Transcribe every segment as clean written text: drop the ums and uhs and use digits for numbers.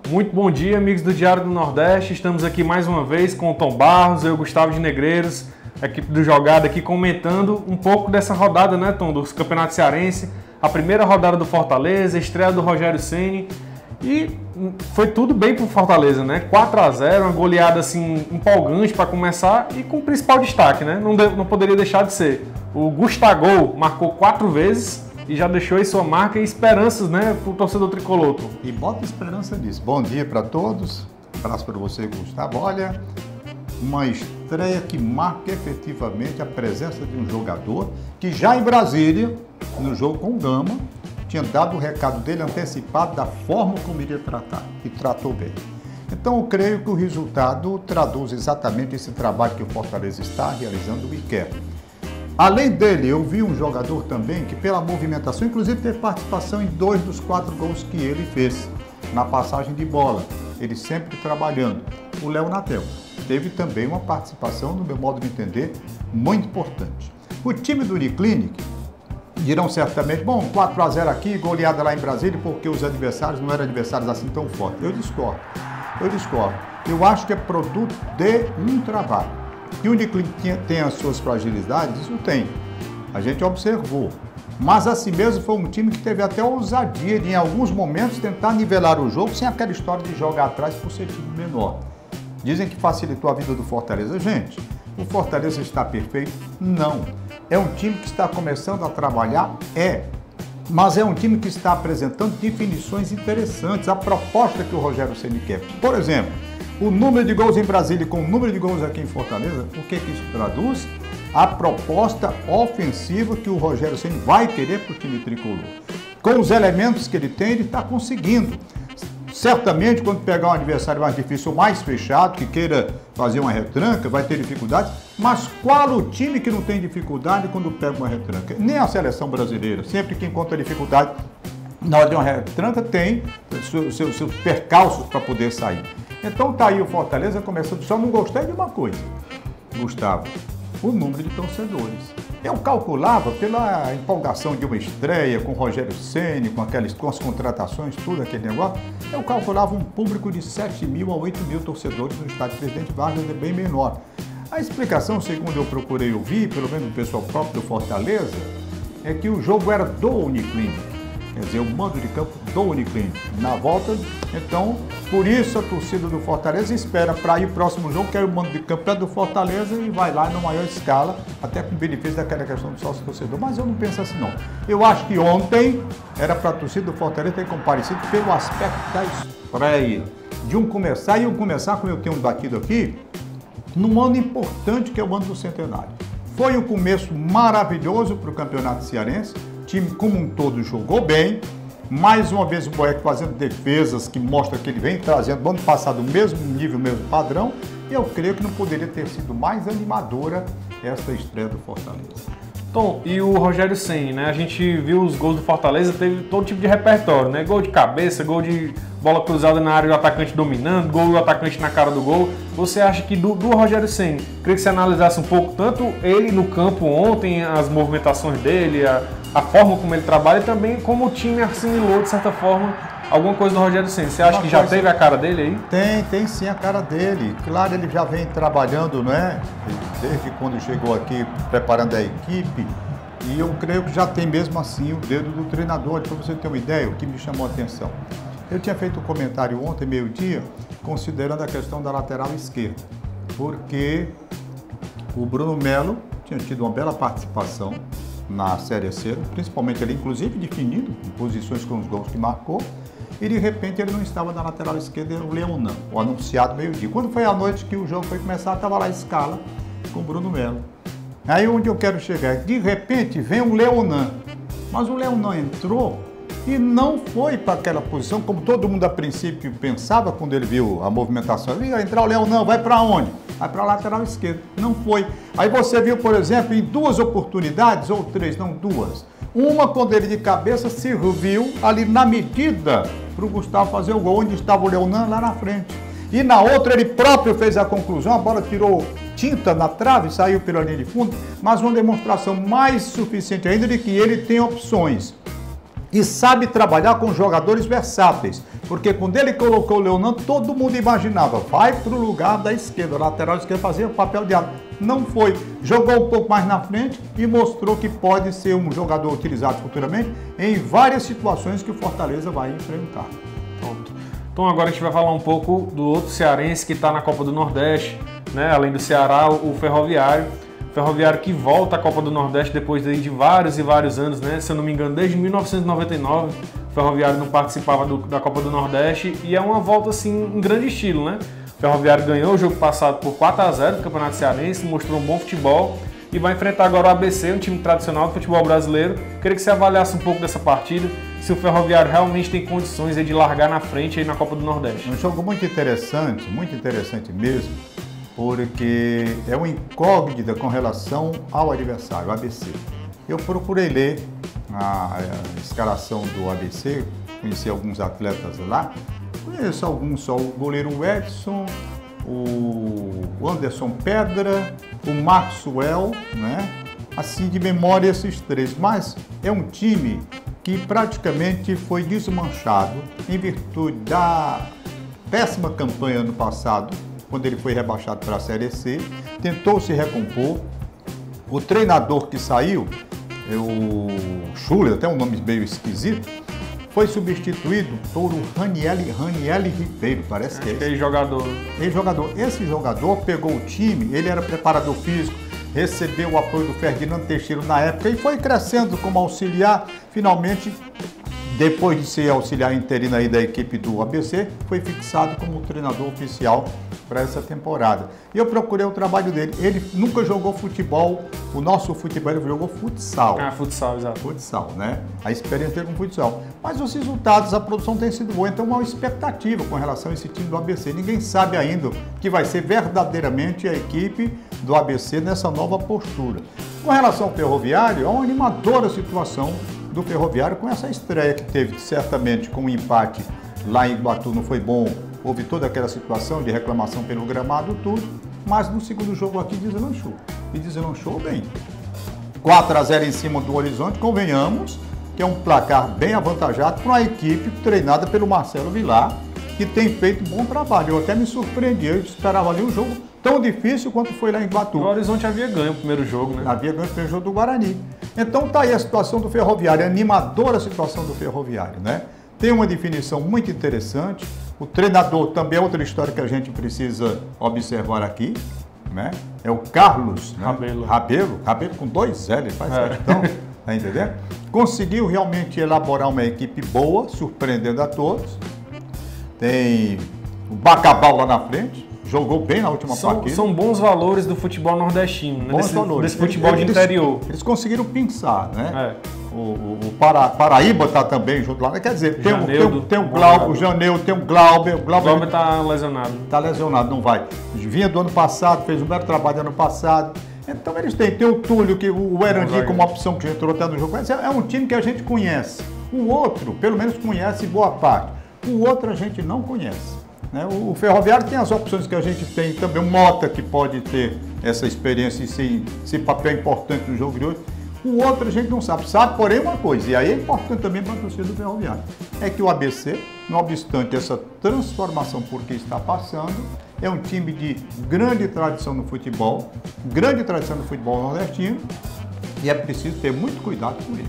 Muito bom dia, amigos do Diário do Nordeste. Estamos aqui mais uma vez com o Tom Barros, eu, Gustavo de Negreiros, a equipe do Jogada aqui comentando um pouco dessa rodada, né, Tom, do Campeonato Cearense, a primeira rodada do Fortaleza, a estreia do Rogério Ceni. E foi tudo bem pro Fortaleza, né? 4-0, uma goleada assim empolgante para começar e com o principal destaque, né? Não poderia deixar de ser. O Gustavo marcou 4 vezes e já deixou aí sua marca e esperanças, né, pro torcedor tricolor. E bota esperança nisso. Bom dia para todos. Um abraço para você, Gustavo. Olha, uma estreia que marca efetivamente a presença de um jogador que já em Brasília, no jogo com o Gama, tinha dado o recado dele antecipado da forma como iria tratar, e tratou bem. Então eu creio que o resultado traduz exatamente esse trabalho que o Fortaleza está realizando e quer. Além dele, eu vi um jogador também que pela movimentação, inclusive teve participação em 2 dos 4 gols que ele fez na passagem de bola, ele sempre trabalhando. O Léo Natel teve também uma participação, no meu modo de entender, muito importante. O time do Uniclinic dirão certamente, bom, 4-0 aqui, goleada lá em Brasília, porque os adversários não eram adversários assim tão fortes. Eu discordo. Eu acho que é produto de um trabalho. Que o Uniclinic tem as suas fragilidades, isso tem. A gente observou. Mas assim mesmo foi um time que teve até ousadia de, em alguns momentos, tentar nivelar o jogo sem aquela história de jogar atrás por ser time menor. Dizem que facilitou a vida do Fortaleza. Gente, o Fortaleza está perfeito? Não. É um time que está começando a trabalhar? É. Mas é um time que está apresentando definições interessantes. A proposta que o Rogério Ceni quer. Por exemplo, o número de gols em Brasília com o número de gols aqui em Fortaleza, o que isso traduz? A proposta ofensiva que o Rogério Ceni vai querer para o time tricolor. Com os elementos que ele tem, ele está conseguindo. Certamente, quando pegar um adversário mais difícil, mais fechado, que queira fazer uma retranca, vai ter dificuldades. Mas qual o time que não tem dificuldade quando pega uma retranca? Nem a seleção brasileira. Sempre que encontra dificuldade na hora de uma retranca, tem seus percalços para poder sair. Então tá aí o Fortaleza começando. Só não gostei de uma coisa, Gustavo, o número de torcedores. Eu calculava, pela empolgação de uma estreia, com o Rogério Ceni, com as contratações, tudo aquele negócio, eu calculava um público de 7.000 a 8.000 torcedores no estádio Presidente Vargas, é bem menor. A explicação, segundo eu procurei ouvir, pelo menos o pessoal próprio do Fortaleza, é que o jogo era do Uniclinic, quer dizer, o mando de campo do Uniclinic. Na volta, então, por isso a torcida do Fortaleza espera para ir o próximo jogo, que é o mando de campo do Fortaleza, e vai lá na maior escala, até com benefício daquela questão do sócio-torcedor. Mas eu não penso assim, não. Eu acho que ontem era para a torcida do Fortaleza ter comparecido pelo aspecto da estreia, de começar, como eu tenho batido aqui, num ano importante que é o ano do centenário. Foi um começo maravilhoso para o Campeonato Cearense, o time como um todo jogou bem. Mais uma vez o Boeck fazendo defesas que mostra que ele vem trazendo no ano passado o mesmo nível, o mesmo padrão. E eu creio que não poderia ter sido mais animadora esta estreia do Fortaleza. Tom, e o Rogério Ceni, né? A gente viu os gols do Fortaleza, teve todo tipo de repertório, né? Gol de cabeça, gol de bola cruzada na área do atacante dominando, gol do atacante na cara do gol. Você acha que do Rogério Ceni, queria que você analisasse um pouco tanto ele no campo ontem, as movimentações dele, a forma como ele trabalha e também como o time assimilou, de certa forma, alguma coisa do Rogério Ceni. Você acha que já teve a cara dele aí? Tem sim a cara dele. Claro, ele já vem trabalhando, não é? Desde quando chegou aqui, preparando a equipe. E eu creio que já tem mesmo assim o dedo do treinador. Para você ter uma ideia, o que me chamou a atenção. Eu tinha feito um comentário ontem, meio-dia, considerando a questão da lateral esquerda. Porque o Bruno Melo tinha tido uma bela participação na Série C, principalmente ele, inclusive, definido em posições com os gols que marcou, e de repente ele não estava na lateral esquerda, o Leonan, o anunciado meio-dia. Quando foi à noite que o jogo foi começar, estava lá a escala com o Bruno Melo. Aí onde eu quero chegar, de repente vem o Leonan, mas o Leonan entrou e não foi para aquela posição, como todo mundo a princípio pensava quando ele viu a movimentação. Ia entrar o Leonan, vai para onde? Vai para a lateral esquerda. Não foi. Aí você viu, por exemplo, em 2 oportunidades, ou 3, não 2. Uma quando ele de cabeça serviu ali na medida para o Gustavo fazer o gol, onde estava o Leonan lá na frente. E na outra ele próprio fez a conclusão, a bola tirou tinta na trave, saiu pela linha de fundo, mas uma demonstração mais suficiente ainda de que ele tem opções. e sabe trabalhar com jogadores versáteis, porque quando ele colocou o Leonardo, todo mundo imaginava, vai para o lugar da esquerda, o lateral esquerdo fazia o papel de ala. Não foi, jogou um pouco mais na frente e mostrou que pode ser um jogador utilizado futuramente em várias situações que o Fortaleza vai enfrentar. Pronto. Então agora a gente vai falar um pouco do outro cearense que está na Copa do Nordeste, né? Além do Ceará, o Ferroviário. Ferroviário que volta à Copa do Nordeste depois de vários e vários anos, né? Se eu não me engano, desde 1999, o Ferroviário não participava da Copa do Nordeste e é uma volta assim em grande estilo, né? O Ferroviário ganhou o jogo passado por 4-0 no Campeonato Cearense, mostrou um bom futebol e vai enfrentar agora o ABC, um time tradicional do futebol brasileiro. Queria que você avaliasse um pouco dessa partida, se o Ferroviário realmente tem condições de largar na frente aí na Copa do Nordeste. Um jogo muito interessante mesmo, porque é uma incógnita com relação ao adversário, o ABC. Eu procurei ler a escalação do ABC, conheci alguns atletas lá, conheço alguns só, o goleiro Edson, o Anderson Pedra, o Maxwell, né? Assim de memória esses três, mas é um time que praticamente foi desmanchado em virtude da péssima campanha ano passado, quando ele foi rebaixado para a Série C, tentou se recompor. O treinador que saiu, o Schuller, até um nome meio esquisito, foi substituído por o Raniel Ribeiro, parece que é esse. Ex-jogador. Esse jogador pegou o time, ele era preparador físico, recebeu o apoio do Ferdinando Teixeira na época e foi crescendo como auxiliar. Finalmente, depois de ser auxiliar interino aí da equipe do ABC, foi fixado como treinador oficial para essa temporada. E eu procurei o trabalho dele. Ele nunca jogou futebol, o nosso futebol, ele jogou futsal. Futsal, exato. Futsal, né? A experiência dele com futsal. Mas os resultados, a produção tem sido boa, então há uma expectativa com relação a esse time do ABC. Ninguém sabe ainda que vai ser verdadeiramente a equipe do ABC nessa nova postura. Com relação ao Ferroviário, é uma animadora situação do Ferroviário com essa estreia que teve, certamente com o empate lá em Iguatu não foi bom, houve toda aquela situação de reclamação pelo gramado, tudo, mas no segundo jogo aqui deslanchou, e deslanchou bem. 4-0 em cima do Horizonte, convenhamos que é um placar bem avantajado para uma equipe treinada pelo Marcelo Vilar, que tem feito um bom trabalho. Eu até me surpreendi, eu esperava ali um jogo tão difícil quanto foi lá em Iguatu. O Horizonte havia ganho o primeiro jogo, né? Havia ganho o primeiro jogo do Guarani. Então está aí a situação do Ferroviário, a animadora situação do Ferroviário, né? Tem uma definição muito interessante. O treinador também é outra história que a gente precisa observar aqui, né? É o Carlos, né? Rabelo com 2 L, faz questão, tá entendendo? Conseguiu realmente elaborar uma equipe boa, surpreendendo a todos. Tem o Bacabal lá na frente, jogou bem na última partida. São bons valores do futebol nordestino, né? Desse futebol de interior. Eles conseguiram pensar, né? O Paraíba está também junto lá. Quer dizer, tem o Glauber, o Janeu, tem o Glauber. O Glauber está lesionado. Está lesionado, não vai. Vinha do ano passado, fez um belo trabalho ano passado. Então eles têm o Túlio, que o Erandi como opção que já entrou até no jogo. Mas é um time que a gente conhece. O outro, pelo menos conhece boa parte. O outro a gente não conhece. Né? O Ferroviário tem as opções que a gente tem também. O Mota, que pode ter essa experiência e esse papel importante no jogo de hoje. O outro a gente não sabe. Sabe, porém, uma coisa, e aí é importante também para a torcida do Ferroviário, é que o ABC, não obstante essa transformação por que está passando, é um time de grande tradição no futebol nordestino, e é preciso ter muito cuidado com ele.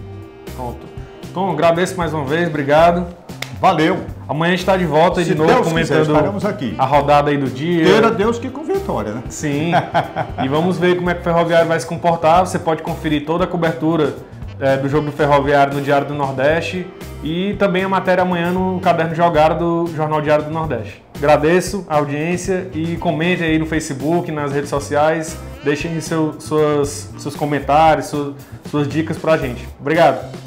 Pronto. Tom, agradeço mais uma vez, obrigado. Valeu. Amanhã a gente está de volta de novo, comentando a rodada aí do dia. Queira Deus que com vitória, né? Sim. E vamos ver como é que o Ferroviário vai se comportar. Você pode conferir toda a cobertura do jogo do Ferroviário no Diário do Nordeste e também a matéria amanhã no Caderno Jogado do Jornal Diário do Nordeste. Agradeço a audiência e comentem aí no Facebook, nas redes sociais. Deixem seus comentários, suas dicas pra gente. Obrigado.